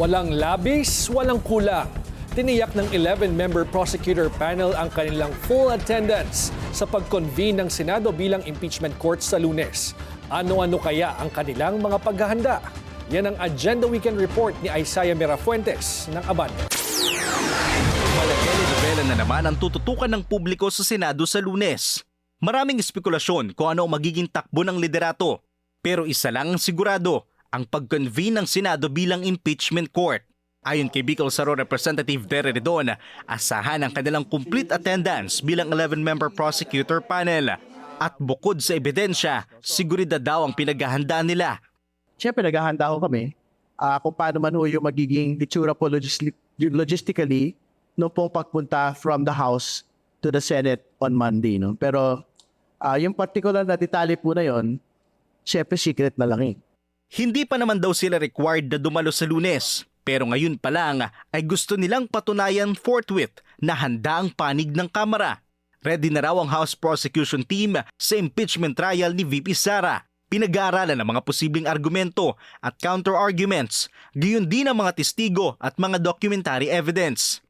Walang labis, walang kulang. Tiniyak ng 11-member prosecutor panel ang kanilang full attendance sa pag-convene ng Senado bilang impeachment court sa Lunes. Ano-ano kaya ang kanilang mga paghahanda? Yan ang Agenda Weekend Report ni Isaiah Mirafuentes ng Abante. Malaki-level na naman ang tututukan ng publiko sa Senado sa Lunes. Maraming espekulasyon kung ano ang magiging takbo ng liderato. Pero isa lang ang sigurado, ang pag-convene ng Senado bilang impeachment court. Ayon kay Bicol Saro Representative Terry Redon, asahan ang kanilang complete attendance bilang 11-member prosecutor panel. At bukod sa ebidensya, seguridad daw ang pinaghahandaan nila. Siyempre, naghahanda ho kami kung paano man ho yung magiging itsura po logistically no pong pagpunta from the House to the Senate on Monday. No? Pero yung particular na detalye po na yon, siyempre secret na lang eh. Hindi pa naman daw sila required na dumalo sa Lunes. Pero ngayon pa lang ay gusto nilang patunayan forthwith na handa ang panig ng Kamara. Ready na raw ang House Prosecution Team sa impeachment trial ni VP Sara. Pinag-aaralan ang mga posibleng argumento at counter-arguments, gayon din ang mga testigo at mga documentary evidence.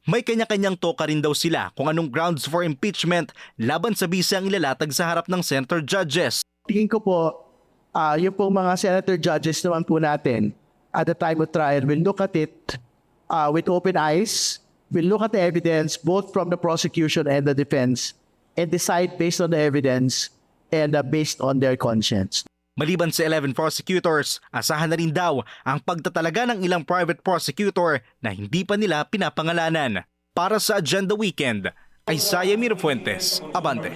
May kanya-kanyang toka rin daw sila kung anong grounds for impeachment laban sa bisa ang ilalatag sa harap ng senator judges. Tingin ko po, yung pong mga senator judges naman po natin, at the time of trial, we'll look at it with open eyes. We'll look at the evidence both from the prosecution and the defense and decide based on the evidence and based on their conscience. Maliban sa 11 prosecutors, asahan na rin daw ang pagtatalaga ng ilang private prosecutor na hindi pa nila pinapangalanan. Para sa Agenda Weekend, Isaiah Mirafuentes, Abante.